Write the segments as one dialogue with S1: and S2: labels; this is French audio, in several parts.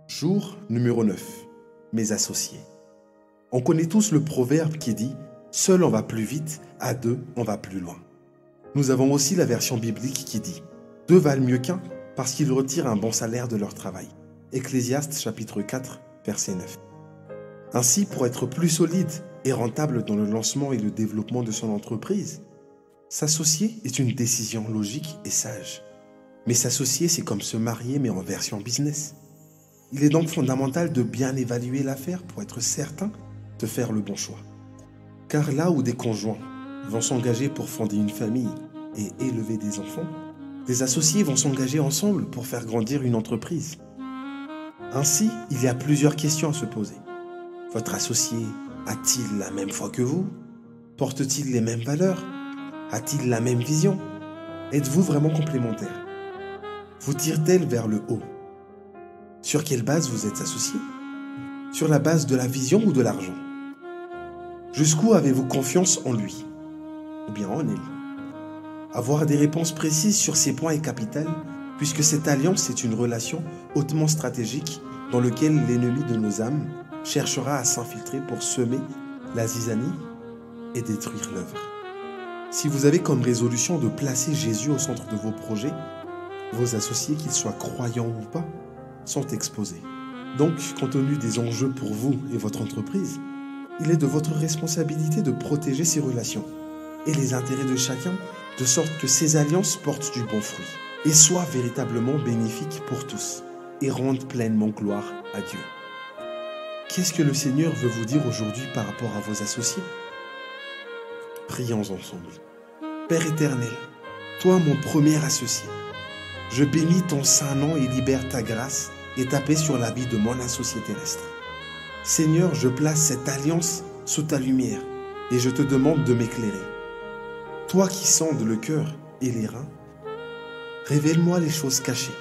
S1: Jour numéro 9. Mes associés. On connaît tous le proverbe qui dit « Seul on va plus vite, à deux on va plus loin ». Nous avons aussi la version biblique qui dit « Deux valent mieux qu'un parce qu'ils retirent un bon salaire de leur travail ». Ecclésiaste chapitre 4, verset 9. Ainsi, pour être plus solide et rentable dans le lancement et le développement de son entreprise, s'associer est une décision logique et sage. Mais s'associer, c'est comme se marier mais en version business. Il est donc fondamental de bien évaluer l'affaire pour être certain de faire le bon choix. Car là où des conjoints vont s'engager pour fonder une famille et élever des enfants, des associés vont s'engager ensemble pour faire grandir une entreprise. Ainsi, il y a plusieurs questions à se poser. Votre associé a-t-il la même foi que vous? Porte-t-il les mêmes valeurs? A-t-il la même vision? Êtes-vous vraiment complémentaires? Vous tire-t-elle vers le haut? Sur quelle base vous êtes associés? Sur la base de la vision ou de l'argent? Jusqu'où avez-vous confiance en lui? Ou bien en elle? Avoir des réponses précises sur ces points est capital, puisque cette alliance est une relation hautement stratégique dans laquelle l'ennemi de nos âmes cherchera à s'infiltrer pour semer la zizanie et détruire l'œuvre. Si vous avez comme résolution de placer Jésus au centre de vos projets, vos associés, qu'ils soient croyants ou pas, sont exposés. Donc, compte tenu des enjeux pour vous et votre entreprise, il est de votre responsabilité de protéger ces relations et les intérêts de chacun, de sorte que ces alliances portent du bon fruit et soient véritablement bénéfiques pour tous et rendent pleinement gloire à Dieu. Qu'est-ce que le Seigneur veut vous dire aujourd'hui par rapport à vos associés? Prions ensemble. Père éternel, toi mon premier associé, je bénis ton saint nom et libère ta grâce et ta paix sur la vie de mon associé terrestre. Seigneur, je place cette alliance sous ta lumière et je te demande de m'éclairer. Toi qui sondes le cœur et les reins, révèle-moi les choses cachées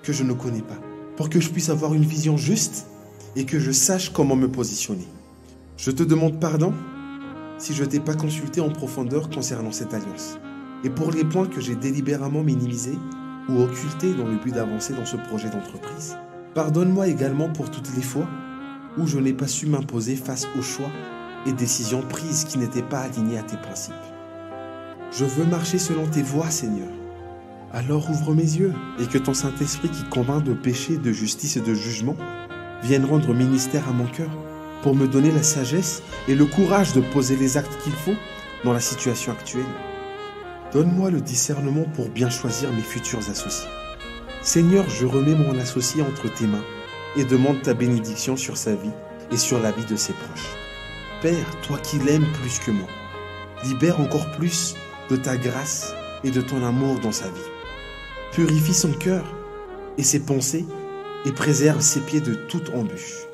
S1: que je ne connais pas pour que je puisse avoir une vision juste et que je sache comment me positionner. Je te demande pardon si je ne t'ai pas consulté en profondeur concernant cette alliance et pour les points que j'ai délibérément minimisés ou occultés dans le but d'avancer dans ce projet d'entreprise. Pardonne-moi également pour toutes les fois où je n'ai pas su m'imposer face aux choix et décisions prises qui n'étaient pas alignées à tes principes. Je veux marcher selon tes voies, Seigneur. Alors ouvre mes yeux et que ton Saint-Esprit qui convainc de péché, de justice et de jugement vienne rendre ministère à mon cœur pour me donner la sagesse et le courage de poser les actes qu'il faut dans la situation actuelle. Donne-moi le discernement pour bien choisir mes futurs associés. Seigneur, je remets mon associé entre tes mains et demande ta bénédiction sur sa vie et sur la vie de ses proches. Père, toi qui l'aimes plus que moi, libère encore plus de ta grâce et de ton amour dans sa vie. Purifie son cœur et ses pensées et préserve ses pieds de toute embûche.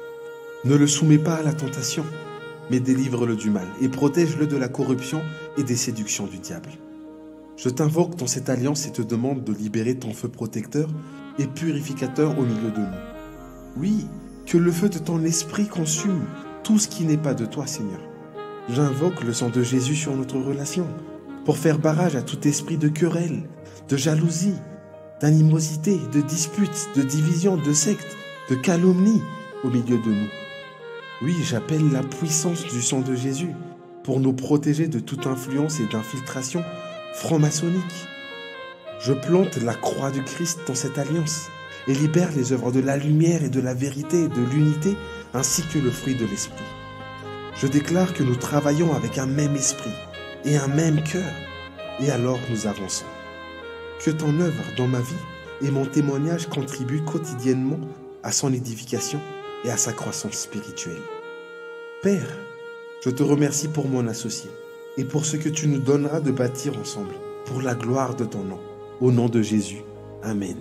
S1: Ne le soumets pas à la tentation, mais délivre-le du mal et protège-le de la corruption et des séductions du diable. Je t'invoque dans cette alliance et te demande de libérer ton feu protecteur et purificateur au milieu de nous. Oui, que le feu de ton esprit consume tout ce qui n'est pas de toi, Seigneur. J'invoque le sang de Jésus sur notre relation pour faire barrage à tout esprit de querelle, de jalousie, d'animosité, de dispute, de division, de secte, de calomnie au milieu de nous. Oui, j'appelle la puissance du sang de Jésus pour nous protéger de toute influence et d'infiltration franc-maçonnique. Je plante la croix du Christ dans cette alliance et libère les œuvres de la lumière et de la vérité et de l'unité ainsi que le fruit de l'esprit. Je déclare que nous travaillons avec un même esprit et un même cœur et alors nous avançons. Que ton œuvre dans ma vie et mon témoignage contribuent quotidiennement à son édification et à sa croissance spirituelle. Père, je te remercie pour mon associé et pour ce que tu nous donneras de bâtir ensemble pour la gloire de ton nom. Au nom de Jésus. Amen.